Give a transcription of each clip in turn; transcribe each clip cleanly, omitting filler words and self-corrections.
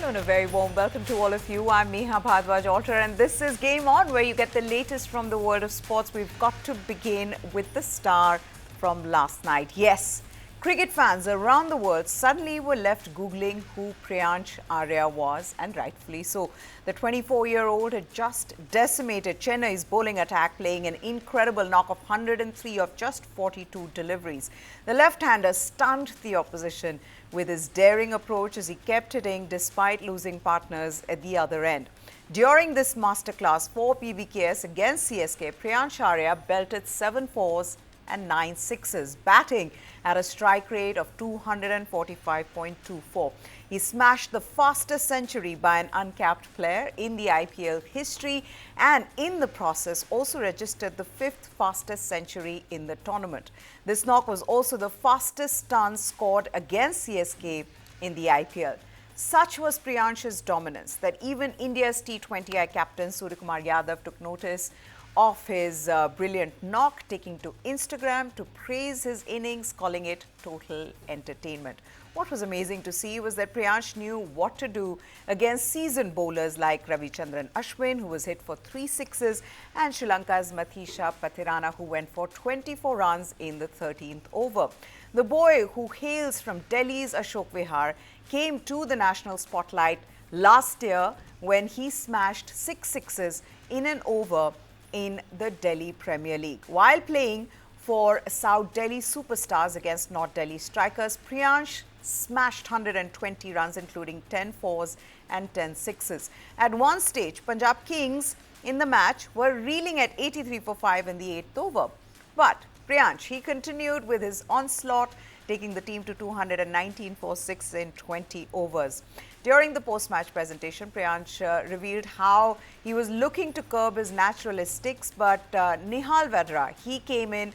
Hello and a very warm welcome to all of you. I'm Neha Bhardwaj-Alter and this is Game On, where you get the latest from the world of sports. We've got to begin with the star from last night. Yes, cricket fans around the world suddenly were left Googling who Priyansh Arya was, and rightfully so. The 24-year-old had just decimated Chennai's bowling attack, playing an incredible knock of 103 of just 42 deliveries. The left-hander stunned the opposition with his daring approach as he kept hitting despite losing partners at the other end. During this masterclass for PBKS against CSK, Priyansh Arya belted 7 fours and 9 sixes, batting at a strike rate of 245.24. He smashed the fastest century by an uncapped player in the IPL history, and in the process also registered the 5th fastest century in the tournament. This knock was also the fastest ton scored against CSK in the IPL. Such was Priyansh's dominance that even India's T20I captain Suryakumar Yadav took notice of his brilliant knock, taking to Instagram to praise his innings, calling it total entertainment. What was amazing to see was that Priyansh knew what to do against seasoned bowlers like Ravichandran Ashwin, who was hit for 3 sixes, and Sri Lanka's Mathisha Pathirana, who went for 24 runs in the 13th over. The boy, who hails from Delhi's Ashok Vihar, came to the national spotlight last year when he smashed 6 sixes in an over in the Delhi Premier League. While playing for South Delhi Superstars against North Delhi strikers, Priyansh smashed 120 runs, including 10 fours and 10 sixes. At one stage, Punjab Kings in the match were reeling at 83 for 5 in the 8th over. But Priyansh, he continued with his onslaught, taking the team to 219 for 6 in 20 overs. During the post-match presentation, Priyansh revealed how he was looking to curb his naturalistics, but Nihal Vadra, he came in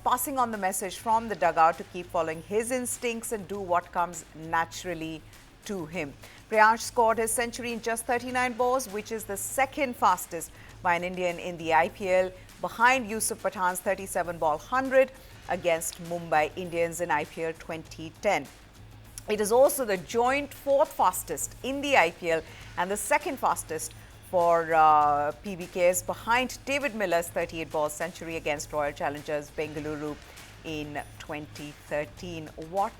passing on the message from the dugout to keep following his instincts and do what comes naturally to him. Priyansh scored his century in just 39 balls, which is the second fastest by an Indian in the IPL, behind Yusuf Pathan's 37-ball 100 against Mumbai Indians in IPL 2010. It is also the joint 4th fastest in the IPL and the 2nd fastest for PBKs, behind David Miller's 38-ball century against Royal Challengers Bengaluru in 2013. What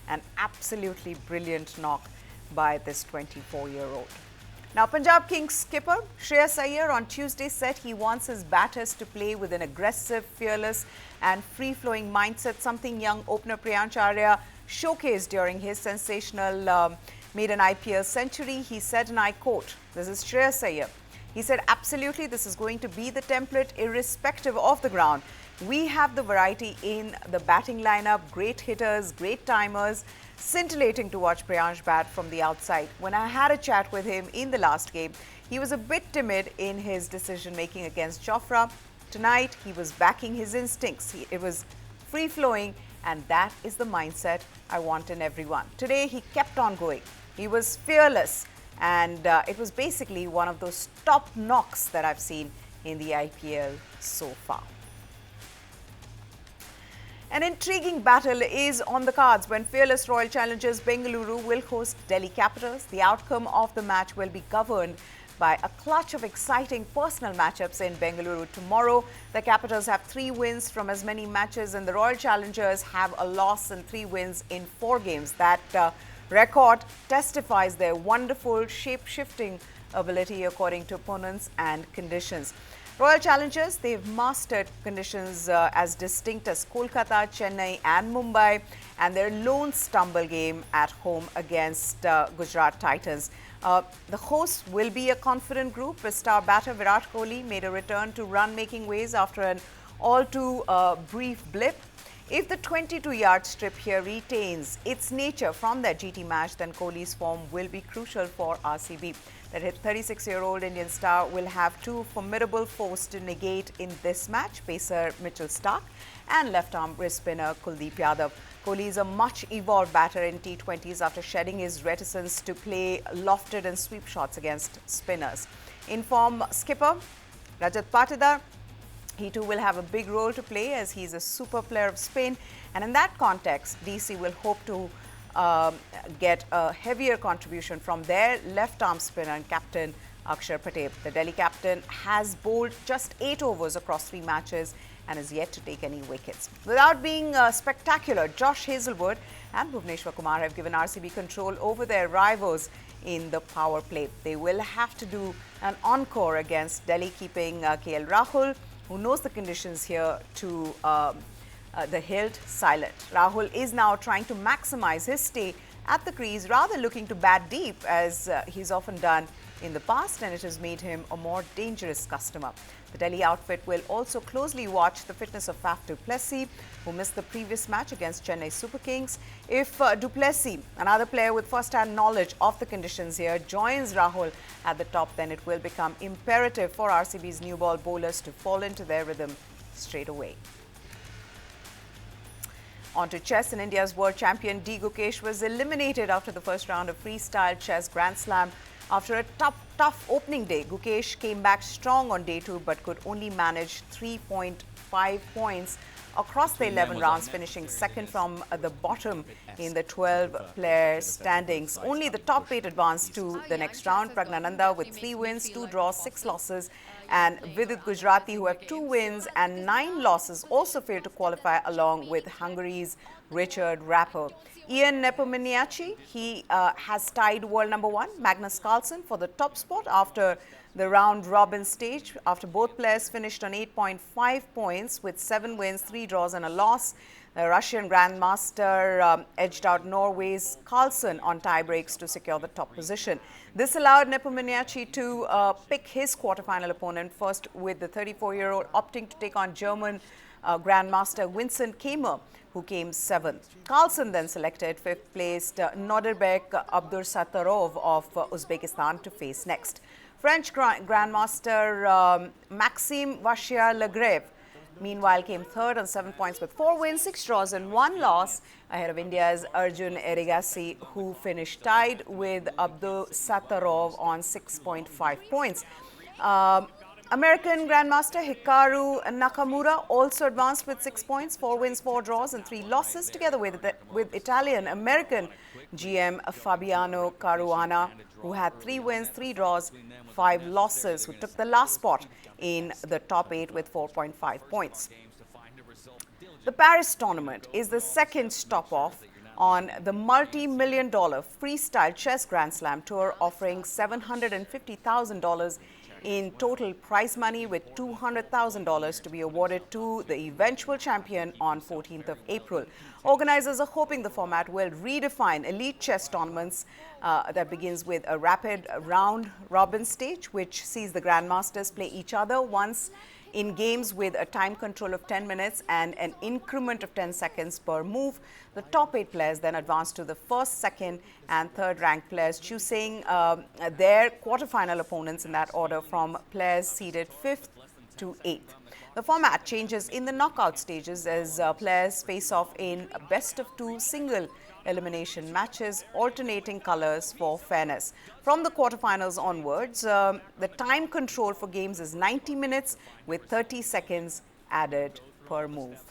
an absolutely brilliant knock by this 24-year-old. Now, Punjab Kings skipper Shreyas Iyer on Tuesday said he wants his batters to play with an aggressive, fearless and free-flowing mindset, something young opener Priyansh Arya showcased during his sensational maiden IPL century. He said, and I quote, this is Shreyas Iyer, he said, absolutely, this is going to be the template irrespective of the ground. We have the variety in the batting lineup, great hitters, great timers. Scintillating to watch Priyansh bat from the outside. When I had a chat with him in the last game, he was a bit timid in his decision-making against Jofra. Tonight, he was backing his instincts. It was free-flowing, and that is the mindset I want in everyone. Today, he kept on going. He was fearless, and it was basically one of those top knocks that I've seen in the IPL so far. An intriguing battle is on the cards when fearless Royal Challengers Bengaluru will host Delhi Capitals. The outcome of the match will be governed by a clutch of exciting personal matchups in Bengaluru tomorrow. The Capitals have 3 wins from as many matches, and the Royal Challengers have a loss and 3 wins in 4 games. That record testifies their wonderful shape-shifting ability according to opponents and conditions. Royal Challengers, they've mastered conditions as distinct as Kolkata, Chennai and Mumbai, and their lone stumble game at home against Gujarat Titans. The hosts will be a confident group as star batter Virat Kohli made a return to run-making ways after an all-too-brief blip. If the 22-yard strip here retains its nature from that GT match, then Kohli's form will be crucial for RCB. That 36-year-old Indian star will have 2 formidable foes to negate in this match, pacer Mitchell Starc and left-arm wrist spinner Kuldeep Yadav. Kohli is a much-evolved batter in T20s after shedding his reticence to play lofted and sweep shots against spinners. In form skipper Rajat Patidar, he too will have a big role to play as he's a super player of Spain, and in that context, DC will hope to get a heavier contribution from their left-arm spinner and captain Akshar Patel. The Delhi captain has bowled just 8 overs across 3 matches and is yet to take any wickets. Without being spectacular, Josh Hazlewood and Bhuvneshwar Kumar have given RCB control over their rivals in the power play. They will have to do an encore against Delhi, keeping KL Rahul, who knows the conditions here, to the hilt silent. Rahul is now trying to maximize his stay at the crease, rather looking to bat deep as he's often done in the past, and it has made him a more dangerous customer. The Delhi outfit will also closely watch the fitness of Faf du Plessis, who missed the previous match against Chennai Super Kings. If du Plessis, another player with first-hand knowledge of the conditions here, joins Rahul at the top, then it will become imperative for RCB's new ball bowlers to fall into their rhythm straight away. On to chess, and India's world champion D. Gukesh was eliminated after the first round of Freestyle Chess Grand Slam. After a tough opening day, Gukesh came back strong on day 2 but could only manage 3.5 points across the 11 rounds, finishing second from the bottom in the 12-player standings. Only the top 8 advanced to the next round. Pragnananda with 3 wins, 2 draws, 6 losses, and Vidit Gujarati, who have 2 wins and 9 losses, also failed to qualify, along with Hungary's Richard Rapper. Ian Nepomniachtchi, he has tied world number 1, Magnus Carlsen, for the top spot after the round-robin stage, after both players finished on 8.5 points with 7 wins, 3 draws and a loss. The Russian Grandmaster edged out Norway's Carlsen on tie-breaks to secure the top position. This allowed Nepomniachtchi to pick his quarterfinal opponent, first with the 34-year-old opting to take on German Grandmaster Vincent Keimer, who came 7th. Carlsen then selected 5th-placed Nodirbek Abdursattorov of Uzbekistan to face next. French Grandmaster Maxime Vachier-Lagrave, meanwhile, came 3rd on 7 points with 4 wins, 6 draws and 1 loss, ahead of India's Arjun Erigaisi, who finished tied with Abdursattorov on 6.5 points. American Grandmaster Hikaru Nakamura also advanced with 6 points, 4 wins, 4 draws and 3 losses, together with Italian-American GM Fabiano Caruana, who had 3 wins, 3 draws, 5 losses, who took the last spot in the top 8 with 4.5 points. The Paris tournament is the second stop-off on the multi-million-dollar Freestyle Chess Grand Slam Tour, offering $750,000 in total prize money, with $200,000 to be awarded to the eventual champion on 14th of April. Organizers are hoping the format will redefine elite chess tournaments that begins with a rapid round-robin stage, which sees the grandmasters play each other once in games with a time control of 10 minutes and an increment of 10 seconds per move. The top 8 players then advance to the first, second and third ranked players, choosing their quarterfinal opponents in that order from players seeded 5th to 8th. The format changes in the knockout stages as players face off in a best-of-2 single elimination matches, alternating colors for fairness. From the quarterfinals onwards, the time control for games is 90 minutes with 30 seconds added per move.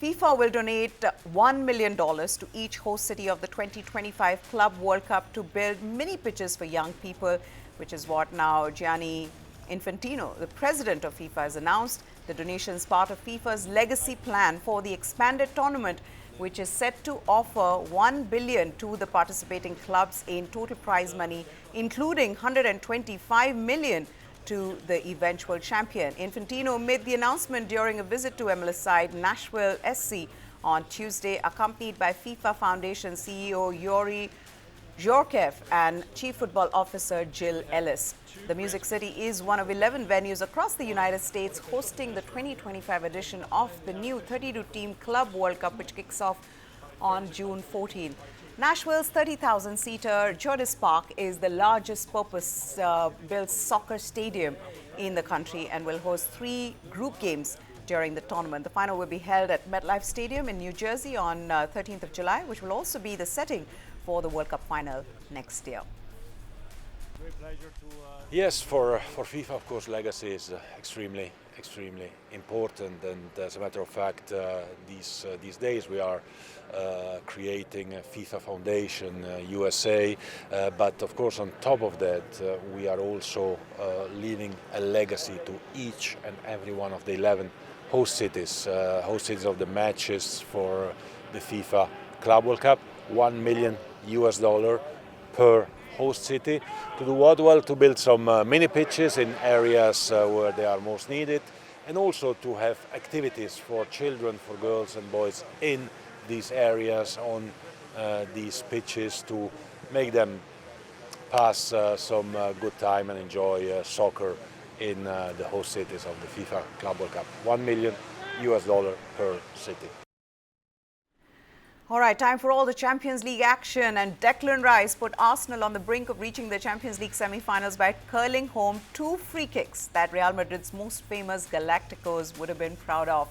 FIFA will donate $1 million to each host city of the 2025 Club World Cup to build mini pitches for young people, which is what now Gianni Infantino, the president of FIFA, has announced. The donation is part of FIFA's legacy plan for the expanded tournament, which is set to offer $1 billion to the participating clubs in total prize money, including $125 million to the eventual champion. Infantino made the announcement during a visit to MLS side Nashville SC on Tuesday, accompanied by FIFA Foundation CEO Yuri Zhorkev and Chief Football Officer Jill Ellis. The Music City is one of 11 venues across the United States hosting the 2025 edition of the new 32-team Club World Cup, which kicks off on June 14. Nashville's 30,000-seater Geodis Park is the largest purpose-built soccer stadium in the country and will host 3 group games during the tournament. The final will be held at MetLife Stadium in New Jersey on 13th of July, which will also be the setting for the World Cup final next year. Yes, for FIFA, of course, legacy is extremely extremely important, and as a matter of fact, these days we are creating a FIFA Foundation USA, but of course on top of that we are also leaving a legacy to each and every one of the 11 host cities of the matches for the FIFA Club World Cup. $1 million per host city to do what? Well, to build some mini pitches in areas where they are most needed, and also to have activities for children, for girls and boys in these areas on these pitches to make them pass some good time and enjoy soccer in the host cities of the FIFA Club World Cup. $1 million per city. All right, time for all the Champions League action, and Declan Rice put Arsenal on the brink of reaching the Champions League semi-finals by curling home 2 free kicks that Real Madrid's most famous Galacticos would have been proud of.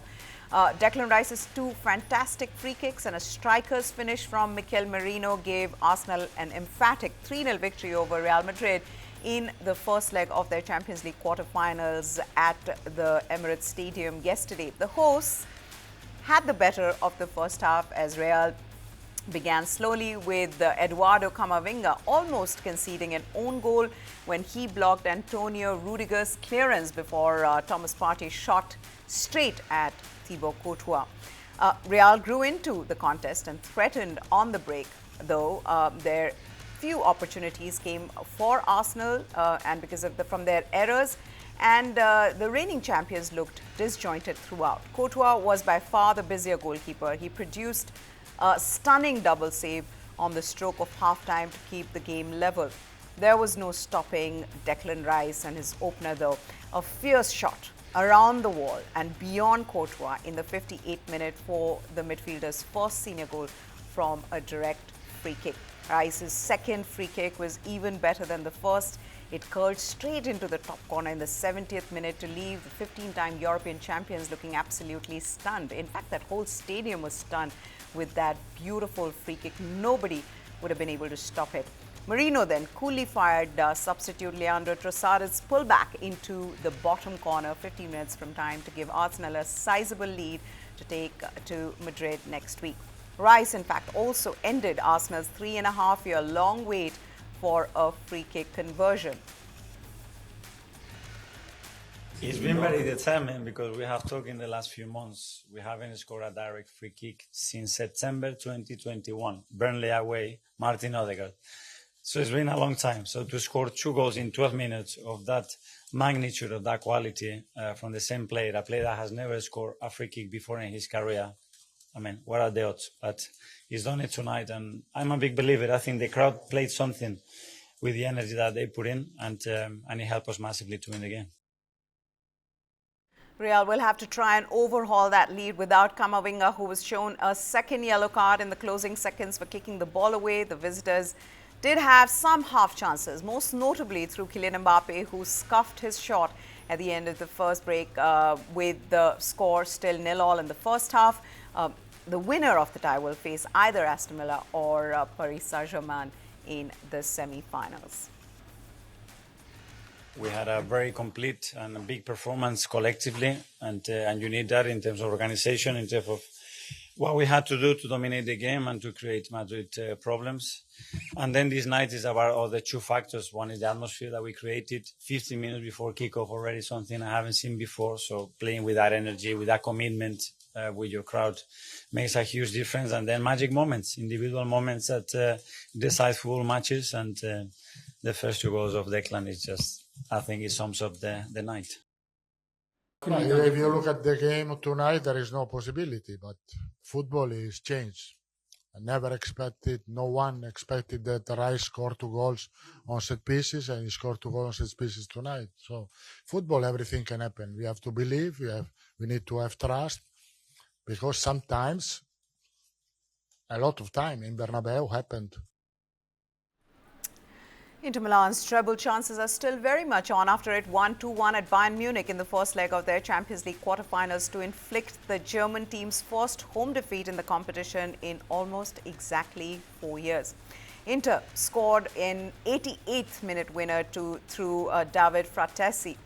Declan Rice's 2 fantastic free kicks and a striker's finish from Mikel Merino gave Arsenal an emphatic 3-0 victory over Real Madrid in the first leg of their Champions League quarter-finals at the Emirates Stadium yesterday. The hosts had the better of the first half as Real began slowly, with Eduardo Camavinga almost conceding an own goal when he blocked Antonio Rudiger's clearance before Thomas Partey shot straight at Thibaut Courtois. Real grew into the contest and threatened on the break, though their few opportunities came for Arsenal and because of from their errors, and the reigning champions looked disjointed throughout. Courtois was by far the busier goalkeeper. He produced a stunning double save on the stroke of half-time to keep the game level. There was no stopping Declan Rice and his opener, though. A fierce shot around the wall and beyond Courtois in the 58th minute for the midfielder's first senior goal from a direct free kick. Rice's second free kick was even better than the first. It curled straight into the top corner in the 70th minute to leave the 15-time European champions looking absolutely stunned. In fact, that whole stadium was stunned with that beautiful free kick. Nobody would have been able to stop it. Merino then coolly fired substitute Leandro Trossard's pullback into the bottom corner 15 minutes from time to give Arsenal a sizable lead to take to Madrid next week. Rice, in fact, also ended Arsenal's 3.5-year-long wait for a free kick conversion. It's been very determined because we have talked in the last few months. We haven't scored a direct free kick since September 2021, Burnley away, Martin Odegaard. So it's been a long time. So to score 2 goals in 12 minutes of that magnitude, of that quality from the same player, a player that has never scored a free kick before in his career, I mean, what are the odds? But he's done it tonight, and I'm a big believer. I think the crowd played something with the energy that they put in, and it helped us massively to win the game. Real will have to try and overhaul that lead without Camavinga, who was shown a second yellow card in the closing seconds for kicking the ball away. The visitors did have some half chances, most notably through Kylian Mbappe, who scuffed his shot at the end of the first break with the score still 0-0 in the first half. The winner of the tie will face either Aston Villa or Paris Saint-Germain in the semi-finals. We had a very complete and a big performance collectively, and you need that in terms of organization, in terms of what we had to do to dominate the game and to create Madrid problems. And then this night is about all the 2 factors. One is the atmosphere that we created 15 minutes before kickoff, already something I haven't seen before. So playing with that energy, with that commitment, with your crowd makes a huge difference. And then magic moments, individual moments that decide football matches. And the first 2 goals of Declan is just, I think it sums up the night. If you look at the game tonight, there is no possibility, but football is changed. I never expected, no one expected that Rice scored 2 goals on set pieces, and he scored 2 goals on set pieces tonight. So football, everything can happen. We have to believe, we need to have trust, because sometimes, a lot of time in Bernabeu happened. Inter Milan's treble chances are still very much on after it won 2-1 at Bayern Munich in the first leg of their Champions League quarterfinals to inflict the German team's first home defeat in the competition in almost exactly 4 years. Inter scored an 88th minute winner through David Fratesi.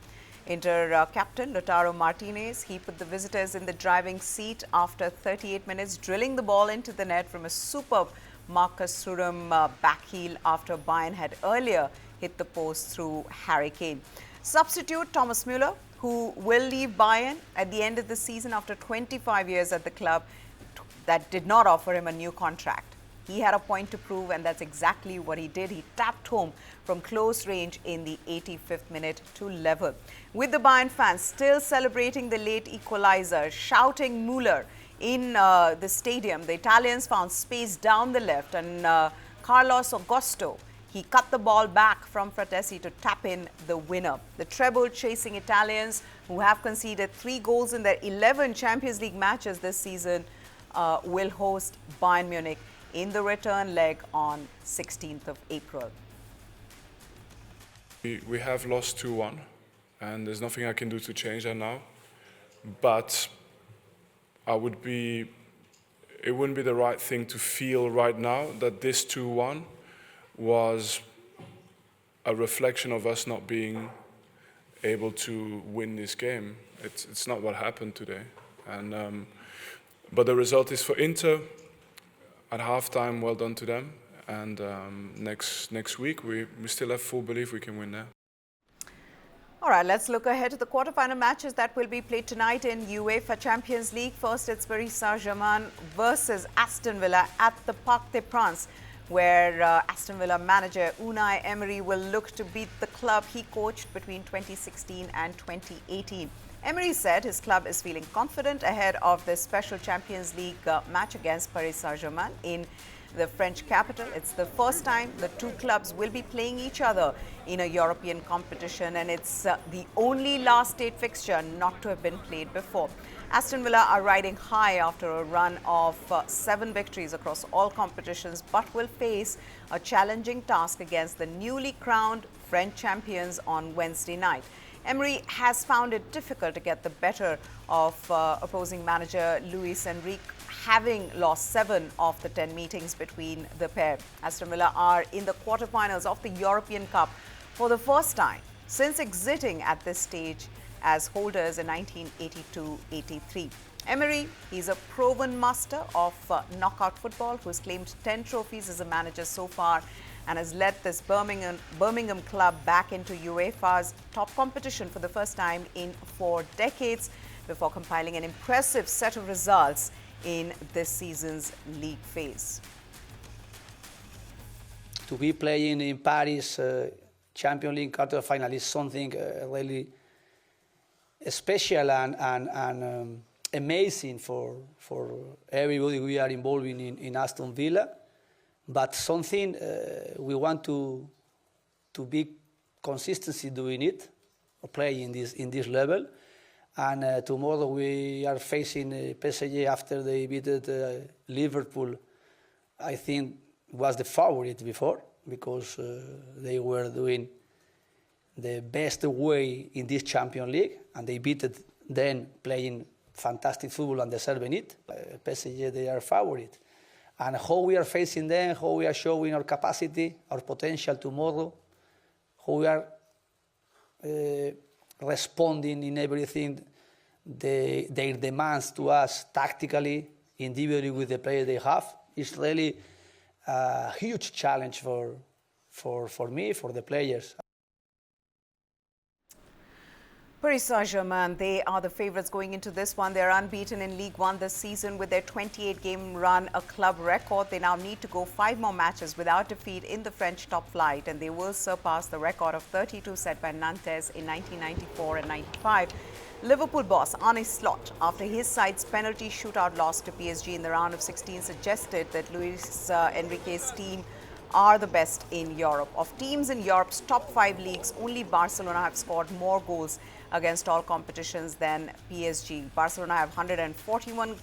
Inter captain Lautaro Martinez, he put the visitors in the driving seat after 38 minutes, drilling the ball into the net from a superb Marcus Thuram backheel after Bayern had earlier hit the post through Harry Kane. Substitute Thomas Müller, who will leave Bayern at the end of the season after 25 years at the club, that did not offer him a new contract. He had a point to prove, and that's exactly what he did. He tapped home from close range in the 85th minute to level. With the Bayern fans still celebrating the late equalizer, shouting Müller in the stadium, the Italians found space down the left, and Carlos Augusto, he cut the ball back from Fratesi to tap in the winner. The treble-chasing Italians, who have conceded 3 goals in their 11 Champions League matches this season, will host Bayern Munich in the return leg on 16th of April. We have lost 2-1, and there's nothing I can do to change that now. But it wouldn't be the right thing to feel right now that this 2-1 was a reflection of us not being able to win this game. It's not what happened today. But the result is for Inter. At halftime, well done to them. And next week, we still have full belief we can win there. All right, let's look ahead to the quarterfinal matches that will be played tonight in UEFA Champions League. First, it's Paris Saint-Germain versus Aston Villa at the Parc des Princes, where Aston Villa manager Unai Emery will look to beat the club he coached between 2016 and 2018. Emery said his club is feeling confident ahead of the special Champions League match against Paris Saint-Germain in the French capital. It's the first time the two clubs will be playing each other in a European competition, and it's the only last state fixture not to have been played before. Aston Villa are riding high after a run of 7 victories across all competitions, but will face a challenging task against the newly crowned French champions on Wednesday night. Emery has found it difficult to get the better of opposing manager Luis Enrique, having lost 7 of the 10 meetings between the pair. Aston Villa are in the quarterfinals of the European Cup for the first time since exiting at this stage as holders in 1982-83. Emery, he's a proven master of knockout football who has claimed 10 trophies as a manager so far and has led this Birmingham club back into UEFA's top competition for the first time in 4 decades before compiling an impressive set of results in this season's league phase. To be playing in Paris Champions League quarterfinal is something really special and amazing for everybody we are involved in Aston Villa, but something we want to be consistency doing it, or playing in this level. And tomorrow we are facing PSG after they beat Liverpool. I think was the favorite before because they were doing the best way in this Champions League, and they beat it then playing fantastic football and deserving it. PSG, they are favorite. And how we are facing them, how we are showing our capacity, our potential tomorrow, how we are responding in everything, their demands to us tactically, individually with the players they have, is really a huge challenge for me, for the players. Paris Saint-Germain, they are the favourites going into this one. They're unbeaten in League One this season with their 28-game run, a club record. They now need to go 5 more matches without defeat in the French top flight, and they will surpass the record of 32 set by Nantes in 1994 and 95. Liverpool boss Arne Slot, after his side's penalty shootout loss to PSG in the round of 16, suggested that Luis Enrique's team are the best in Europe. Of teams in Europe's top 5 leagues, only Barcelona have scored more goals against all competitions than PSG. Barcelona have 141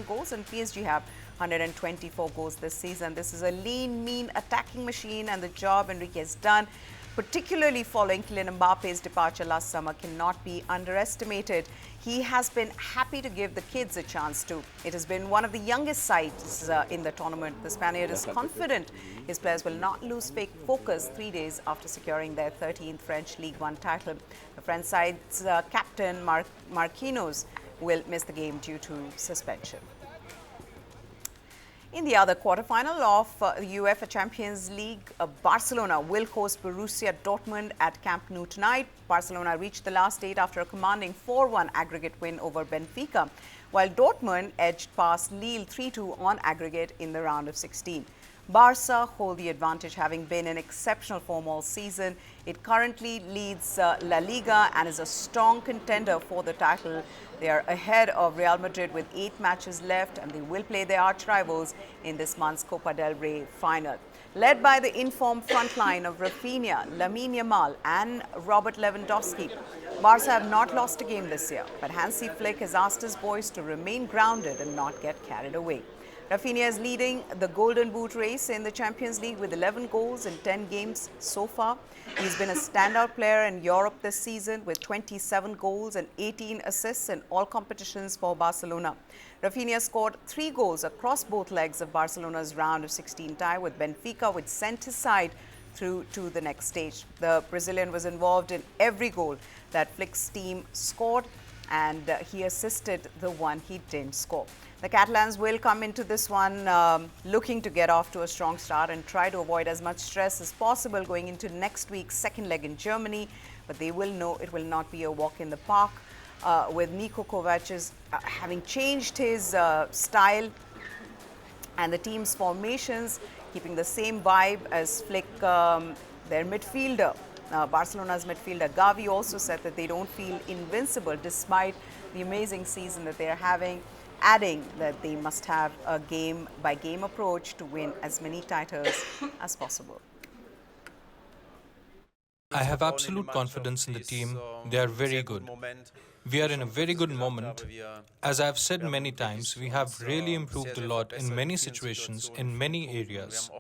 goals and PSG have 124 goals this season. This is a lean, mean attacking machine, and the job Enrique has done particularly following Kylian Mbappe's departure last summer, cannot be underestimated. He has been happy to give the kids a chance to. It has been one of the youngest sides in the tournament. The Spaniard is confident his players will not lose focus 3 days after securing their 13th French League One title. The French side's captain Marquinhos will miss the game due to suspension. In the other quarterfinal of the UEFA Champions League, Barcelona will host Borussia Dortmund at Camp Nou tonight. Barcelona reached the last 8 after a commanding 4-1 aggregate win over Benfica, while Dortmund edged past Lille 3-2 on aggregate in the round of 16. Barca hold the advantage, having been in exceptional form all season. It currently leads La Liga and is a strong contender for the title. They are ahead of Real Madrid with 8 matches left, and they will play their arch rivals in this month's Copa del Rey final. Led by the informed front line of Rafinha, Lamine Yamal and Robert Lewandowski, Barca have not lost a game this year, but Hansi Flick has asked his boys to remain grounded and not get carried away. Rafinha is leading the Golden Boot race in the Champions League with 11 goals in 10 games so far. He's been a standout player in Europe this season with 27 goals and 18 assists in all competitions for Barcelona. Rafinha scored 3 goals across both legs of Barcelona's round of 16 tie with Benfica, which sent his side through to the next stage. The Brazilian was involved in every goal that Flick's team scored, and he assisted the one he didn't score. The Catalans will come into this one looking to get off to a strong start and try to avoid as much stress as possible going into next week's second leg in Germany. But they will know it will not be a walk in the park, with Niko Kovac's having changed his style and the team's formations, keeping the same vibe as Flick, their midfielder. Barcelona's midfielder Gavi also said that they don't feel invincible despite the amazing season that they are having, adding that they must have a game-by-game approach to win as many titles as possible. I have absolute confidence in the team. They are very good. We are in a very good moment. As I have said many times, we have really improved a lot in many situations, in many areas.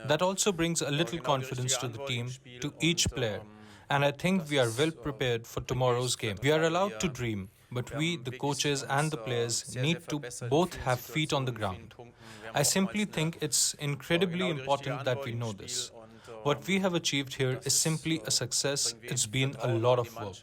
That also brings a little confidence to the team, to each player. And I think we are well prepared for tomorrow's game. We are allowed to dream, but we, the coaches and the players, need to both have feet on the ground. I simply think it's incredibly important that we know this. What we have achieved here is simply a success. It's been a lot of work.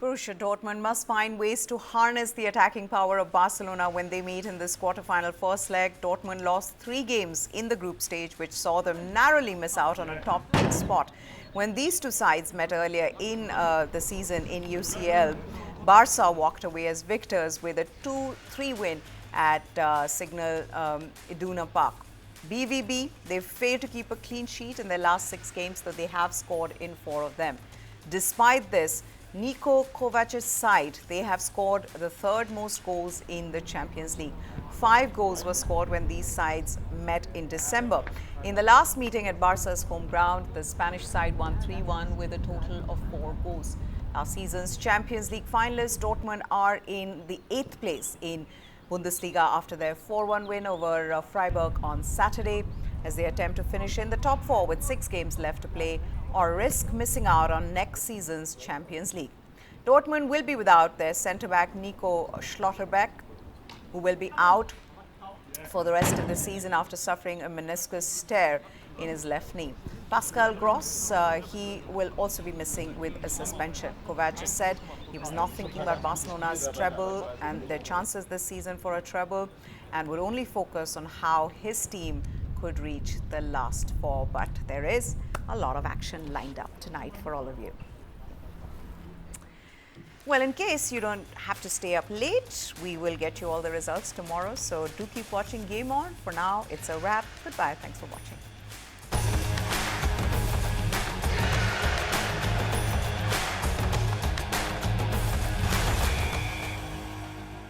Borussia Dortmund must find ways to harness the attacking power of Barcelona when they meet in this quarterfinal first leg. Dortmund lost 3 games in the group stage, which saw them narrowly miss out on a top 6 spot. When these two sides met earlier in the season in UCL, Barca walked away as victors with a 2-3 win at Signal Iduna Park. BVB, they failed to keep a clean sheet in their last 6 games, though they have scored in 4 of them. Despite this, Niko Kovac's side, they have scored the 3rd most goals in the Champions League. 5 goals were scored when these sides met in December. In the last meeting at Barca's home ground, the Spanish side won 3-1 with a total of 4 goals. Last season's Champions League finalists, Dortmund, are in the 8th place in Bundesliga after their 4-1 win over Freiburg on Saturday, as they attempt to finish in the top 4 with 6 games left to play or risk missing out on next season's Champions League. Dortmund will be without their centre-back Nico Schlotterbeck, who will be out for the rest of the season after suffering a meniscus tear in his left knee. Pascal Gross, he will also be missing with a suspension. Kovac has said he was not thinking about Barcelona's treble and their chances this season for a treble, and would only focus on how his team could reach the last 4. But there is a lot of action lined up tonight for all of you. Well, in case you don't have to stay up late, we will get you all the results tomorrow. So do keep watching Game On. For now, it's a wrap. Goodbye. Thanks for watching.